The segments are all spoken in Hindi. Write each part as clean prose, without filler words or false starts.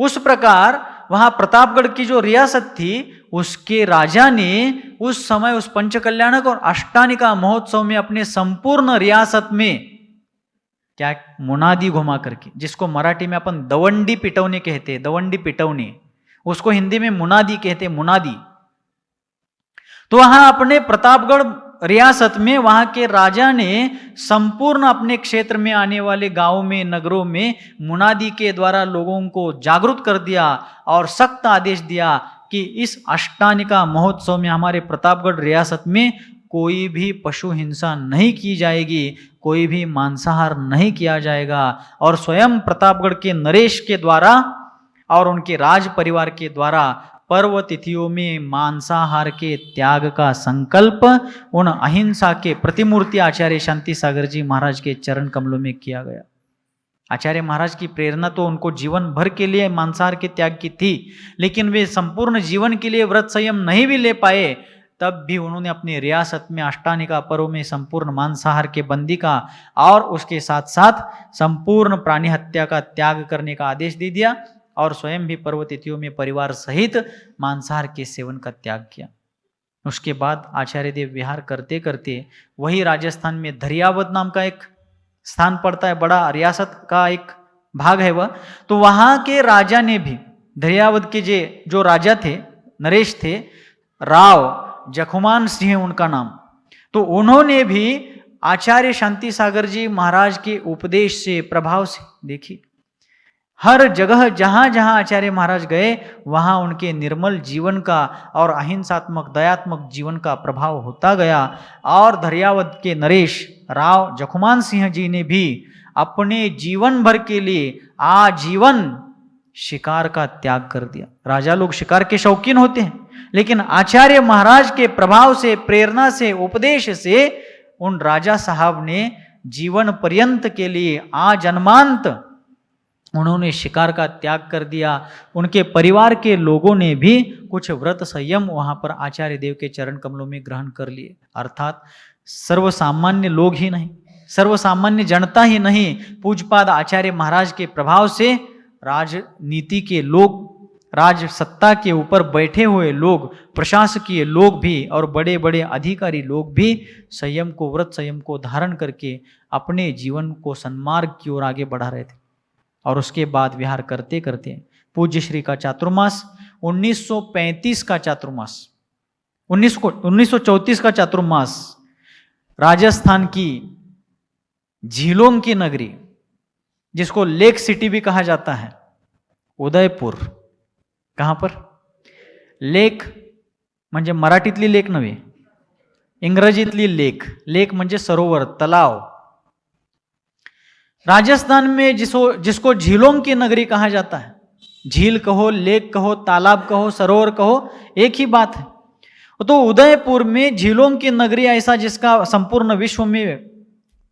उस प्रकार वहां प्रतापगढ़ की जो रियासत थी उसके राजा ने उस समय उस पंचकल्याणक और अष्टानिका महोत्सव में अपने संपूर्ण रियासत में क्या मुनादी घुमा करके, जिसको मराठी में अपन दवंडी पिटवणे कहते हैं, दवंडी पिटवणे, उसको हिंदी में मुनादी कहते हैं, मुनादी। तो वहां अपने प्रतापगढ़ रियासत में वहां के राजा ने संपूर्ण अपने क्षेत्र में आने वाले गांवों में, नगरों में मुनादी के द्वारा लोगों को जागरूक कर दिया और सख्त आदेश दिया कि इस अष्टानिका महोत्सव में हमारे प्रतापगढ़ रियासत में कोई भी पशु हिंसा नहीं की जाएगी, कोई भी मांसाहार नहीं किया जाएगा। और स्वयं प्रतापगढ़ के नरेश के द्वारा और उनके राज परिवार के द्वारा पर्व तिथियों में मांसाहार के त्याग का संकल्प उन अहिंसा के प्रतिमूर्ति आचार्य शांति सागर जी महाराज के चरण कमलों में किया गया। आचार्य महाराज की प्रेरणा तो उनको जीवन भर के लिए मांसाहार के त्याग की थी, लेकिन वे संपूर्ण जीवन के लिए व्रत संयम नहीं भी ले पाए, तब भी उन्होंने अपनी रियासत में अष्टानिका पर्व में संपूर्ण मांसाहार के बंदी का और उसके साथ साथ संपूर्ण प्राणी हत्या का त्याग करने का आदेश दे दिया और स्वयं भी पर्व तिथियों में परिवार सहित मांसाहार के सेवन का त्याग किया। उसके बाद आचार्य देव विहार करते करते वही राजस्थान में धरियावद नाम का एक स्थान पड़ता है, बड़ा रियासत का एक भाग है वह। तो वहां के राजा ने भी, धरियावद के जो राजा थे, नरेश थे, राव जखुमान सिंह उनका नाम, तो उन्होंने भी आचार्य शांति सागर जी महाराज के उपदेश से, प्रभाव से, देखिए हर जगह जहां जहां आचार्य महाराज गए वहां उनके निर्मल जीवन का और अहिंसात्मक दयात्मक जीवन का प्रभाव होता गया। और धरियावद के नरेश राव जखुमान सिंह जी ने भी अपने जीवन भर के लिए आजीवन शिकार का त्याग कर दिया। राजा लोग शिकार के शौकीन होते हैं, लेकिन आचार्य महाराज के प्रभाव से, प्रेरणा से, उपदेश से उन राजा साहब ने जीवन पर्यंत के लिए आजन्मांत उन्होंने शिकार का त्याग कर दिया। उनके परिवार के लोगों ने भी कुछ व्रत संयम वहां पर आचार्य देव के चरण कमलों में ग्रहण कर लिए। अर्थात सर्वसामान्य लोग ही नहीं, सर्वसामान्य जनता ही नहीं, पूज्यपाद आचार्य महाराज के प्रभाव से राजनीति के लोग, राज सत्ता के ऊपर बैठे हुए लोग, प्रशासकीय लोग भी और बड़े बड़े अधिकारी लोग भी संयम को, व्रत संयम को धारण करके अपने जीवन को सन्मार्ग की ओर आगे बढ़ा रहे थे। और उसके बाद विहार करते करते पूज्य श्री का चातुर्मास 1935 का चातुर्मास, 1934 का चातुर्मास राजस्थान की झीलों की नगरी, जिसको लेक सिटी भी कहा जाता है, उदयपुर। कहां पर? लेक म्हणजे मराठीतली लेक नव्हे, इंग्रजीतली लेक। लेक म्हणजे सरोवर, तलाव। राजस्थान में जिसको झीलों की नगरी कहा जाता है, झील कहो, लेक कहो, तालाब कहो, सरोवर कहो, एक ही बात है। तो उदयपुर में झीलों की नगरी ऐसा, जिसका संपूर्ण विश्व में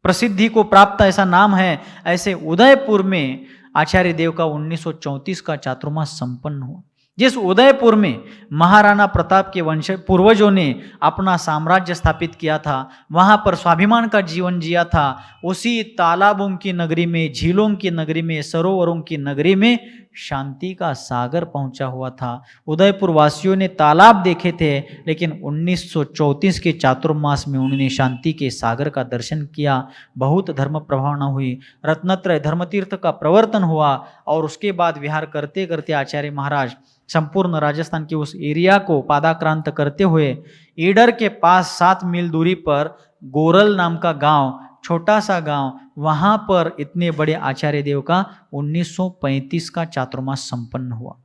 प्रसिद्धि को प्राप्त ऐसा नाम है, ऐसे उदयपुर में आचार्य देव का 1934 का चातुर्मास संपन्न हुआ। जिस उदयपुर में महाराणा प्रताप के वंश पूर्वजों ने अपना साम्राज्य स्थापित किया था, वहां पर स्वाभिमान का जीवन जिया था, उसी तालाबों की नगरी में, झीलों की नगरी में, सरोवरों की नगरी में शांति का सागर पहुंचा हुआ था। उदयपुर वासियों ने तालाब देखे थे, लेकिन 1934 के चातुर्मास में उन्होंने शांति के सागर का दर्शन किया। बहुत धर्म प्रभावना हुई, रत्नत्रय धर्मतीर्थ का प्रवर्तन हुआ। और उसके बाद विहार करते करते आचार्य महाराज संपूर्ण राजस्थान के उस एरिया को पादाक्रांत करते हुए ईडर के पास 7 मील दूरी पर गोरल नाम का गांव, छोटा सा गांव, वहां पर इतने बड़े आचार्य देव का 1935 का चातुर्मास संपन्न हुआ।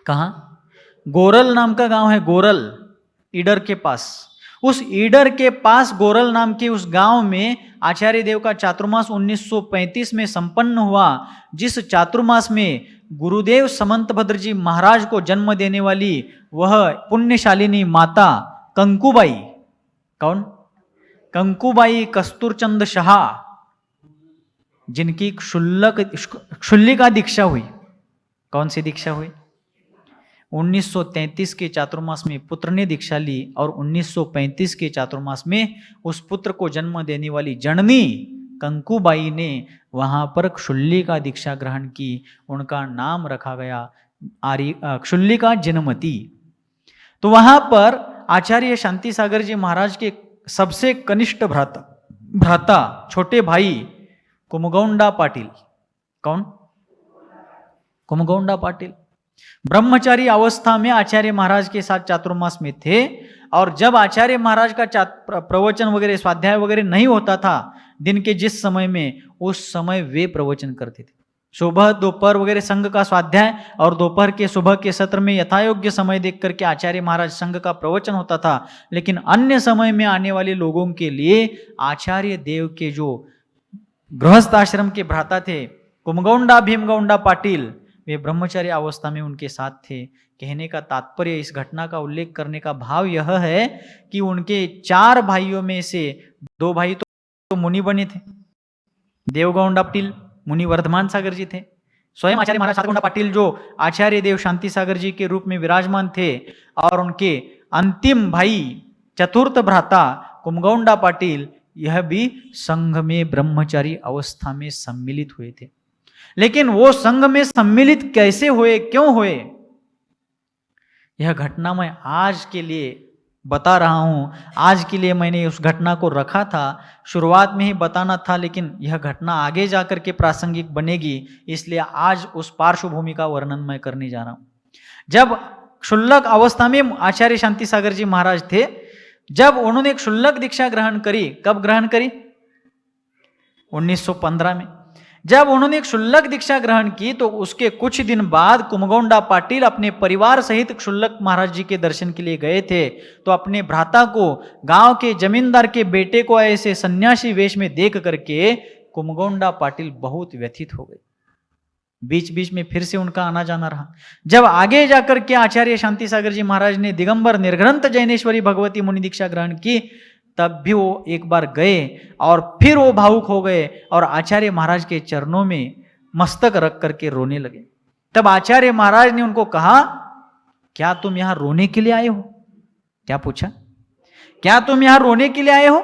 कहां? गोरल नाम का गांव है, गोरल, ईडर के पास। उस ईडर के पास गोरल नाम के उस गांव में आचार्य देव का चातुर्मास 1935 में संपन्न हुआ, जिस चातुर्मास में गुरुदेव समंतभद्र जी महाराज को जन्म देने वाली वह पुण्यशालिनी माता कंकुबाई, कौन? कंकुबाई कस्तूरचंद शाह, जिनकी क्षुल्लिका दीक्षा हुई। कौन सी दीक्षा हुई? 1933 के चातुर्मास में पुत्र ने दीक्षा ली और 1935 के चातुर्मास में उस पुत्र को जन्म देने वाली जननी कंकुबाई ने वहाँ पर क्षुल्लिका दीक्षा ग्रहण की। उनका नाम रखा गया क्षुल्लिका जिनमती। तो वहाँ पर आचार्य शांति सागर जी महाराज के सबसे कनिष्ठ भ्राता छोटे भाई कुमगौंडा पाटिल। कौन? कुमगौंडा पाटिल ब्रह्मचारी अवस्था में आचार्य महाराज के साथ चातुर्मास में थे। और जब आचार्य महाराज का प्रवचन वगैरह स्वाध्याय वगैरह नहीं होता था दिन के जिस समय में, उस समय वे प्रवचन करते थे। सुबह दोपहर वगैरह संघ का स्वाध्याय और दोपहर के सुबह के सत्र में यथायोग्य समय देख करके आचार्य महाराज संघ का प्रवचन होता था। लेकिन अन्य समय में आने वाले लोगों के लिए आचार्य देव के जो गृहस्थ आश्रम के भ्राता थे कुमगौंडा भीमगौंडा पाटिल, वे ब्रह्मचारी अवस्था में उनके साथ थे। कहने का तात्पर्य, इस घटना का उल्लेख करने का भाव यह है कि उनके 4 भाइयों में से 2 भाई तो मुनि बने थे। देवगौंडा पाटिल मुनि वर्धमान सागर जी थे। स्वयं आचार्य महाराज सातगौंडा पाटिल जो आचार्य देव शांति सागर जी के रूप में विराजमान थे, और उनके अंतिम भाई चतुर्थ भ्राता कुमगौंडा पाटिल, यह भी संघ में ब्रह्मचारी अवस्था में सम्मिलित हुए थे। लेकिन वो संघ में सम्मिलित कैसे हुए, क्यों हुए, यह घटना मैं आज के लिए बता रहा हूं। आज के लिए मैंने उस घटना को रखा था, शुरुआत में ही बताना था, लेकिन यह घटना आगे जाकर के प्रासंगिक बनेगी, इसलिए आज उस पार्श्वभूमि का वर्णन मैं करने जा रहा हूं। जब क्षुल्लक अवस्था में आचार्य शांति सागर जी महाराज थे, जब उन्होंने क्षुल्लक दीक्षा ग्रहण करी, कब ग्रहण करी? 1915 में। जब उन्होंने क्षुल्लक दीक्षा ग्रहण की तो उसके कुछ दिन बाद कुमगौंडा पाटिल अपने परिवार सहित क्षुल्लक महाराज जी के दर्शन के लिए गए थे। तो अपने भ्राता को, गांव के जमींदार के बेटे को ऐसे सन्यासी वेश में देख करके कुमगौंडा पाटिल बहुत व्यथित हो गए। बीच बीच में फिर से उनका आना जाना रहा। जब आगे जाकर के आचार्य शांति सागर जी महाराज ने दिगंबर निर्ग्रंथ जैनेश्वरी भगवती मुनि दीक्षा ग्रहण की, तब भी वो एक बार गए और फिर वो भावुक हो गए और आचार्य महाराज के चरणों में मस्तक रख करके रोने लगे। तब आचार्य महाराज ने उनको कहा, क्या तुम यहां रोने के लिए आए हो? क्या पूछा? क्या तुम यहां रोने के लिए आए हो?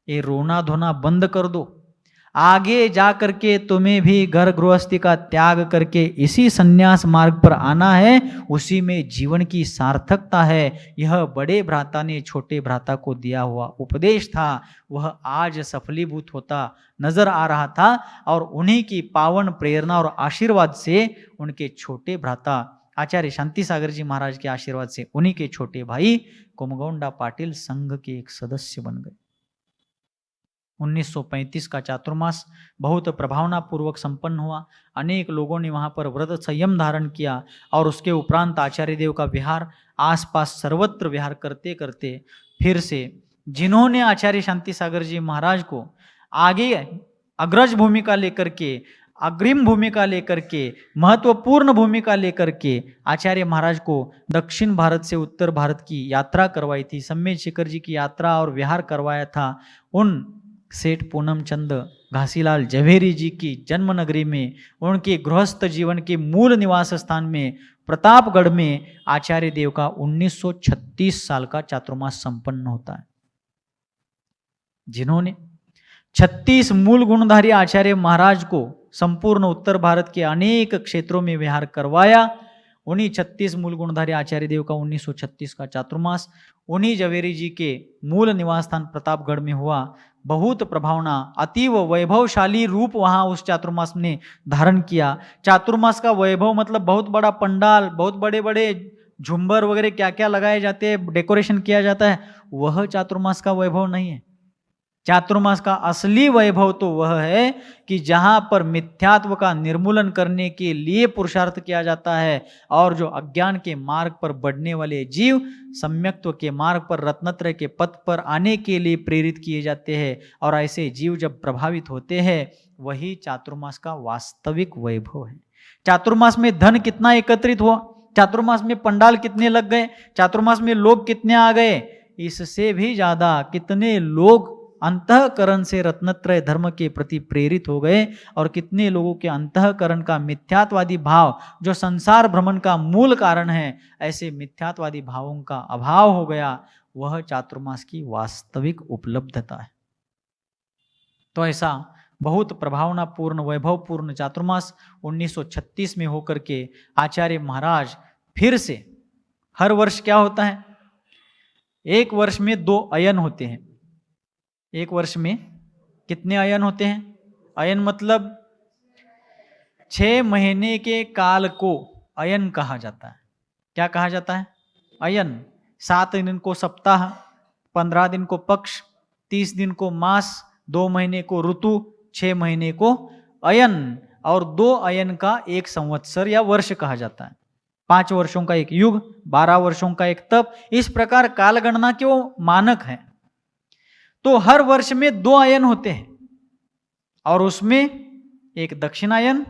ये रोना धोना बंद कर दो। आगे जा करके तुम्हें भी घर गृहस्थी का त्याग करके इसी सन्यास मार्ग पर आना है, उसी में जीवन की सार्थकता है। यह बड़े भ्राता ने छोटे भ्राता को दिया हुआ उपदेश था, वह आज सफलीभूत होता नजर आ रहा था। और उन्हीं की पावन प्रेरणा और आशीर्वाद से उनके छोटे भ्राता आचार्य शांति सागर जी महाराज के आशीर्वाद से उन्हीं के छोटे भाई कुमगौंडा पाटिल संघ के एक सदस्य बन गए। 1935 का चातुर्मास बहुत प्रभावना पूर्वक संपन्न हुआ। अनेक लोगों ने वहाँ पर व्रत संयम धारण किया और उसके उपरांत आचार्य देव का विहार, आसपास सर्वत्र विहार करते करते फिर से जिन्होंने आचार्य शांति सागर जी महाराज को आगे अग्रज भूमिका लेकर के, अग्रिम भूमिका लेकर के, महत्वपूर्ण भूमिका लेकर के आचार्य महाराज को दक्षिण भारत से उत्तर भारत की यात्रा करवाई थी, सम्मेद शिखर जी की यात्रा और विहार करवाया था, उन सेठ पूनम चंद घासीलाल झवेरी जी की जन्म नगरी में, उनके गृहस्थ जीवन के मूल निवास स्थान में प्रतापगढ़ में आचार्य देव का 1936 साल का चातुर्मास संपन्न होता है। जिन्होंने 36 मूल गुणधारी आचार्य महाराज को संपूर्ण उत्तर भारत के अनेक क्षेत्रों में विहार करवाया, उन्हीं 36 मूल गुणधारी आचार्य देव का 1936 का चातुर्मास उन्हीं झवेरी जी के मूल निवास स्थान प्रतापगढ़ में हुआ। बहुत प्रभावना, अतीव वैभवशाली रूप वहां उस चातुर्मास ने धारण किया। चातुर्मास का वैभव मतलब बहुत बड़ा पंडाल, बहुत बड़े बड़े झुंबर वगैरह क्या क्या लगाए जाते हैं, डेकोरेशन किया जाता है, वह चातुर्मास का वैभव नहीं है। चातुर्मास का असली वैभव तो वह है कि जहां पर मिथ्यात्व का निर्मूलन करने के लिए पुरुषार्थ किया जाता है और जो अज्ञान के मार्ग पर बढ़ने वाले जीव सम्यक्त्व के मार्ग पर, रत्नत्रय के पथ पर आने के लिए प्रेरित किए जाते हैं, और ऐसे जीव जब प्रभावित होते हैं, वही चातुर्मास का वास्तविक वैभव है। चातुर्मास में धन कितना एकत्रित हुआ, चातुर्मास में पंडाल कितने लग गए, चातुर्मास में लोग कितने आ गए, इससे भी ज्यादा कितने लोग अंतःकरण से रत्नत्रय धर्म के प्रति प्रेरित हो गए, और कितने लोगों के अंतःकरण का मिथ्यात्वादी भाव जो संसार भ्रमण का मूल कारण है, ऐसे मिथ्यात्वादी भावों का अभाव हो गया। वह चातुर्मास की वास्तविक उपलब्धता है। तो ऐसा बहुत प्रभावनापूर्ण वैभवपूर्ण चातुर्मास 1936 में होकर के आचार्य महाराज फिर से, हर वर्ष क्या होता है, एक वर्ष में 2 अयन होते हैं। एक वर्ष में कितने अयन होते हैं? अयन मतलब 6 महीने के काल को अयन कहा जाता है। क्या कहा जाता है? अयन। 7 दिन को सप्ताह, 15 दिन को पक्ष, 30 दिन को मास, 2 महीने को ऋतु, 6 महीने को अयन, और 2 अयन का 1 संवत्सर या वर्ष कहा जाता है। 5 वर्षों का एक युग, 12 वर्षों का एक तप, इस प्रकार कालगणना के वो मानक है। तो हर वर्ष में 2 अयन होते हैं, और उसमें एक दक्षिणायन,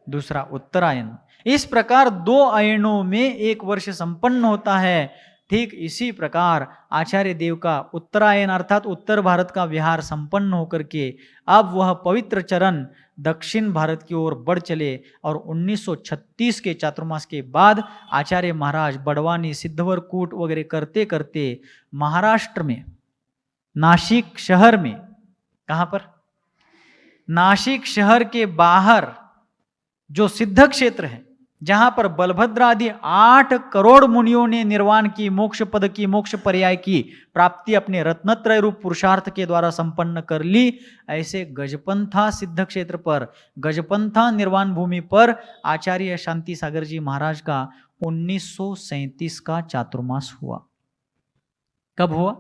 दूसरा उत्तरायन। इस प्रकार 2 अयनों में एक वर्ष संपन्न होता है। ठीक इसी प्रकार आचार्य देव का उत्तरायण अर्थात उत्तर भारत का विहार संपन्न होकर के अब वह पवित्र चरण दक्षिण भारत की ओर बढ़ चले, और 1936 के चातुर्मास के बाद आचार्य महाराज बड़वानी, सिद्धवर कूट वगैरह करते करते महाराष्ट्र में, नासिक शहर में, कहाँ पर? नासिक शहर के बाहर जो सिद्ध क्षेत्र है, जहां पर बलभद्र आदि 8 करोड़ मुनियों ने निर्वाण की, मोक्ष पद की, मोक्ष पर्याय की प्राप्ति अपने रत्नत्रय रूप पुरुषार्थ के द्वारा संपन्न कर ली, ऐसे गजपंथा सिद्ध क्षेत्र पर, गजपंथा निर्वाण भूमि पर आचार्य शांति सागर जी महाराज का 1937 का चातुर्मास हुआ। कब हुआ?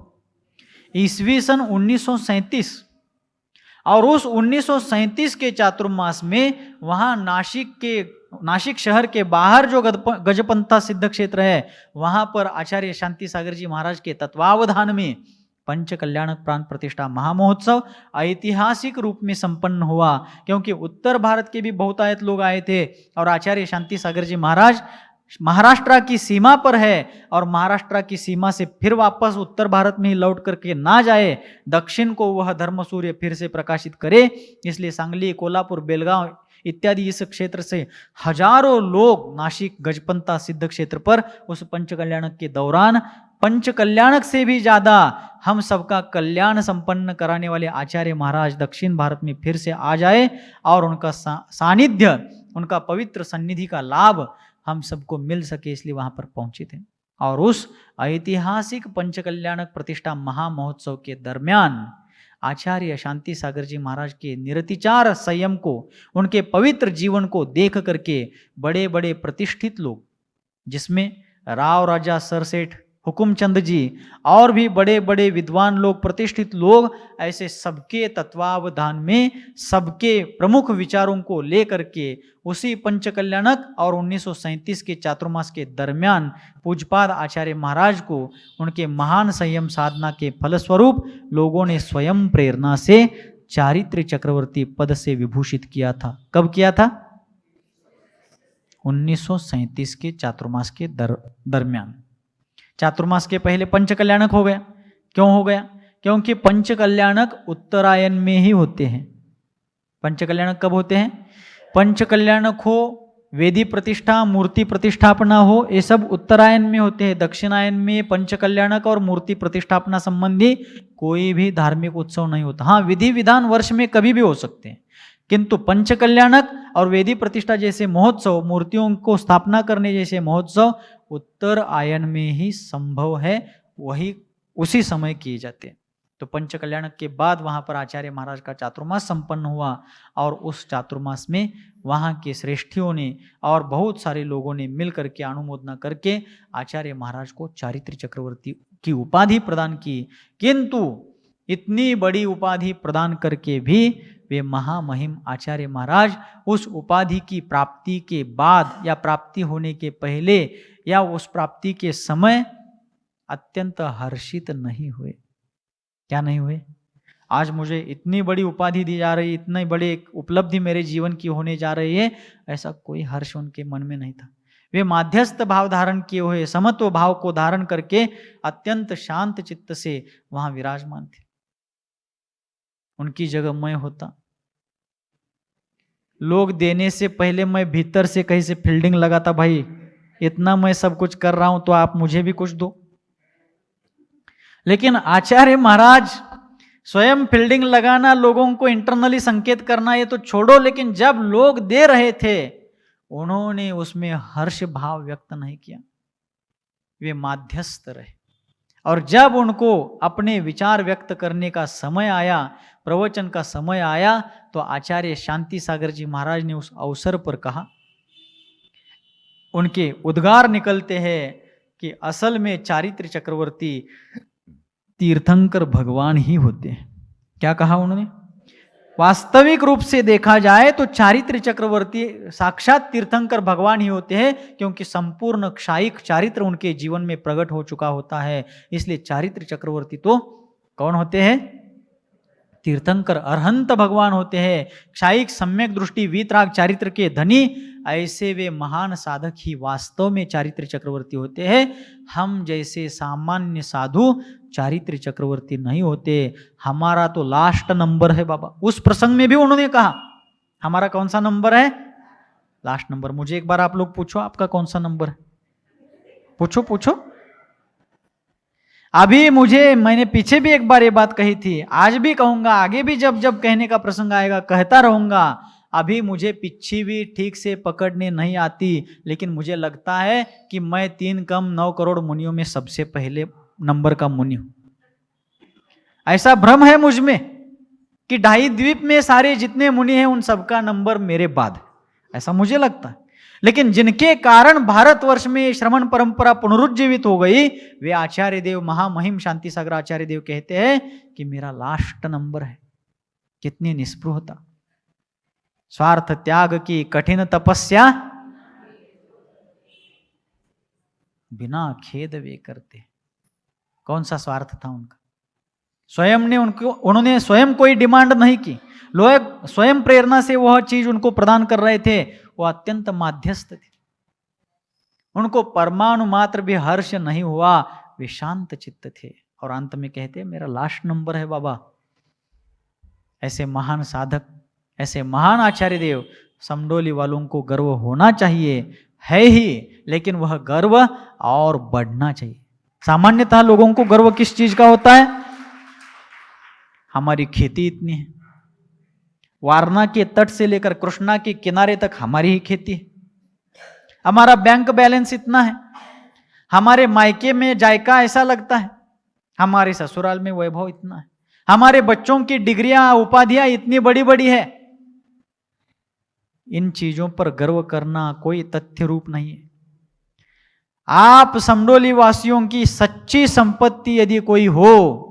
ईस्वी सन 1937। और उस 1937 के चातुर्मास में वहां नासिक शहर के बाहर जो गजपंथा सिद्ध क्षेत्र है, वहां पर आचार्य शांति सागर जी महाराज के तत्वावधान में पंच कल्याणक प्राण प्रतिष्ठा महामहोत्सव ऐतिहासिक रूप में संपन्न हुआ। क्योंकि उत्तर भारत के भी बहुतायत लोग आए थे, और आचार्य शांति सागर जी महाराज महाराष्ट्र की सीमा पर है, और महाराष्ट्र की सीमा से फिर वापस उत्तर भारत में ही लौट करके ना जाए, दक्षिण को वह धर्म सूर्य फिर से प्रकाशित करे, इसलिए सांगली, कोल्हापुर, बेलगांव इत्यादि इस क्षेत्र से हजारों लोग नासिक गजपंथा सिद्ध क्षेत्र पर उस पंचकल्याणक के दौरान, पंचकल्याणक से भी ज्यादा हम सबका कल्याण संपन्न कराने वाले आचार्य महाराज दक्षिण भारत में फिर से आ जाए, और उनका सानिध्य, उनका पवित्र सन्निधि का लाभ हम सबको मिल सके, इसलिए वहां पर पहुंचे थे। और उस ऐतिहासिक पंचकल्याणक प्रतिष्ठा महामहोत्सव के दरमियान आचार्य शांति सागर जी महाराज के निरतिचार संयम को, उनके पवित्र जीवन को देख करके बड़े बड़े प्रतिष्ठित लोग, जिसमें राव राजा सरसेठ हुकुमचंद जी और भी बड़े बड़े विद्वान लोग, प्रतिष्ठित लोग, ऐसे सबके तत्वावधान में सबके प्रमुख विचारों को लेकर के उसी पंचकल्याणक और 1937 के चातुर्मास के दरमियान पूज्यपाद आचार्य महाराज को उनके महान संयम साधना के फलस्वरूप लोगों ने स्वयं प्रेरणा से चारित्र चक्रवर्ती पद से विभूषित किया था। कब किया था? 1937 के चातुर्मास के दरमियान। चातुर्मास के पहले पंचकल्याणक हो गया। क्यों हो गया? क्योंकि पंचकल्याणक उत्तरायण में ही होते हैं। पंचकल्याणक कब होते हैं? पंचकल्याणक हो, वेदी प्रतिष्ठा, मूर्ति प्रतिष्ठापना हो, ये सब उत्तरायण में होते हैं। दक्षिणायन में पंचकल्याणक और मूर्ति प्रतिष्ठापना संबंधी कोई भी धार्मिक उत्सव नहीं होता। हाँ, विधि विधान वर्ष में कभी भी हो सकते हैं, किंतु पंचकल्याणक और वेदी प्रतिष्ठा जैसे महोत्सव, मूर्तियों को स्थापना करने जैसे महोत्सव उत्तर आयन में ही संभव है, वही उसी समय किए जाते हैं। तो पंचकल्याणक के बाद वहां पर आचार्य महाराज का चातुर्मास संपन्न हुआ, और उस चातुर्मास में वहां के श्रेष्ठियों ने और बहुत सारे लोगों ने मिल करके अनुमोदना करके आचार्य महाराज को चारित्र चक्रवर्ती की उपाधि प्रदान की। किंतु इतनी बड़ी उपाधि प्रदान करके भी वे महामहिम आचार्य महाराज उस उपाधि की प्राप्ति के बाद या प्राप्ति होने के पहले या उस प्राप्ति के समय अत्यंत हर्षित नहीं हुए। क्या नहीं हुए? आज मुझे इतनी बड़ी उपाधि दी जा रही, इतनी बड़ी उपलब्धि मेरे जीवन की होने जा रही है, ऐसा कोई हर्ष उनके मन में नहीं था। वे माध्यस्थ भाव धारण किए हुए, समत्व भाव को धारण करके अत्यंत शांत चित्त से वहां विराजमान थे। उनकी जगह मैं होता, लोग देने से पहले मैं भीतर से कहीं से फील्डिंग लगाता, भाई इतना मैं सब कुछ कर रहा हूं तो आप मुझे भी कुछ दो। लेकिन आचार्य महाराज स्वयं फील्डिंग लगाना, लोगों को इंटरनली संकेत करना ये तो छोड़ो, लेकिन जब लोग दे रहे थे उन्होंने उसमें हर्ष भाव व्यक्त नहीं किया, वे माध्यस्थ रहे। और जब उनको अपने विचार व्यक्त करने का समय आया, प्रवचन का समय आया, तो आचार्य शांति सागर जी महाराज ने उस अवसर पर कहा, उनके उद्गार निकलते हैं कि असल में चारित्र चक्रवर्ती तीर्थंकर भगवान ही होते हैं। क्या कहा उन्होंने? वास्तविक रूप से देखा जाए तो चारित्र चक्रवर्ती साक्षात तीर्थंकर भगवान ही होते हैं, क्योंकि संपूर्ण क्षायिक चारित्र उनके जीवन में प्रकट हो चुका होता है। इसलिए चारित्र चक्रवर्ती तो कौन होते हैं? तीर्थंकर अरहंत भगवान होते हैं। क्षायिक सम्यक दृष्टि वीतराग चारित्र के धनी, ऐसे वे महान साधक ही वास्तव में चारित्र चक्रवर्ती होते हैं। हम जैसे सामान्य साधु चारित्र चक्रवर्ती नहीं होते। हमारा तो लास्ट नंबर है बाबा। उस प्रसंग में भी उन्होंने कहा हमारा कौन सा नंबर है? Last number. मुझे एक बार आप लोग पूछो, आपका कौन सा नंबर है? पूछो पूछो। अभी मैंने पीछे भी एक बार ये बात कही थी, आज भी कहूंगा, आगे भी जब जब कहने का प्रसंग आएगा कहता रहूंगा। अभी मुझे पिच्छी भी ठीक से पकड़ने नहीं आती, लेकिन मुझे लगता है कि मैं 3 कम 9 करोड़ मुनियों में सबसे पहले नंबर का मुनि हूं। ऐसा भ्रम है मुझ में कि 2.5 द्वीप में सारे जितने मुनि हैं उन सबका नंबर मेरे बाद है, ऐसा मुझे लगता है। लेकिन जिनके कारण भारतवर्ष में श्रमण परंपरा पुनरुज्जीवित हो गई, वे आचार्य देव, महामहिम शांति सागर आचार्य देव कहते हैं कि मेरा लास्ट नंबर है। कितनी निस्पृहता! स्वार्थ त्याग की कठिन तपस्या बिना खेद वे करते। कौन सा स्वार्थ था उनका? उन्होंने स्वयं कोई डिमांड नहीं की, लोग स्वयं प्रेरणा से वह चीज उनको प्रदान कर रहे थे। वो अत्यंत माध्यस्थ थे, उनको परमाणु मात्र भी हर्ष नहीं हुआ, वे शांत चित्त थे। और अंत में कहते मेरा लास्ट नंबर है बाबा। ऐसे महान साधक, ऐसे महान आचार्य देव, समडोली वालों को गर्व होना चाहिए, है ही, लेकिन वह गर्व और बढ़ना चाहिए। सामान्यतः लोगों को गर्व किस चीज का होता है? हमारी खेती इतनी है, वारणा के तट से लेकर कृष्णा के किनारे तक हमारी ही खेती है, हमारा बैंक बैलेंस इतना है, हमारे मायके में जायका ऐसा लगता है, हमारे ससुराल में वैभव इतना है, हमारे बच्चों की डिग्रियां उपाधियां इतनी बड़ी बड़ी है। इन चीजों पर गर्व करना कोई तथ्य रूप नहीं है। आप समडोली वासियों की सच्ची संपत्ति यदि कोई हो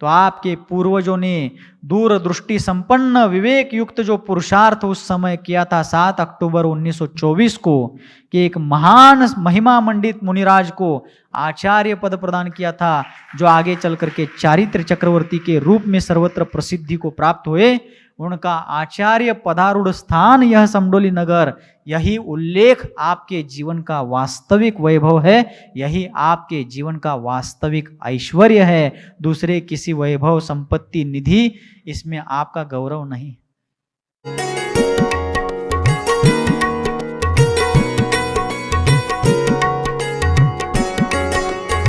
तो आपके पूर्वजों ने दूरदृष्टि संपन्न विवेक युक्त जो पुरुषार्थ उस समय किया था 7 अक्टूबर 1924 को, कि एक महान महिमा मंडित मुनिराज को आचार्य पद प्रदान किया था, जो आगे चल करके चारित्र चक्रवर्ती के रूप में सर्वत्र प्रसिद्धि को प्राप्त हुए। उनका आचार्य पदारूढ़ स्थान यह समडोली नगर, यही उल्लेख आपके जीवन का वास्तविक वैभव है, यही आपके जीवन का वास्तविक ऐश्वर्य है। दूसरे किसी वैभव संपत्ति निधि इसमें आपका गौरव नहीं।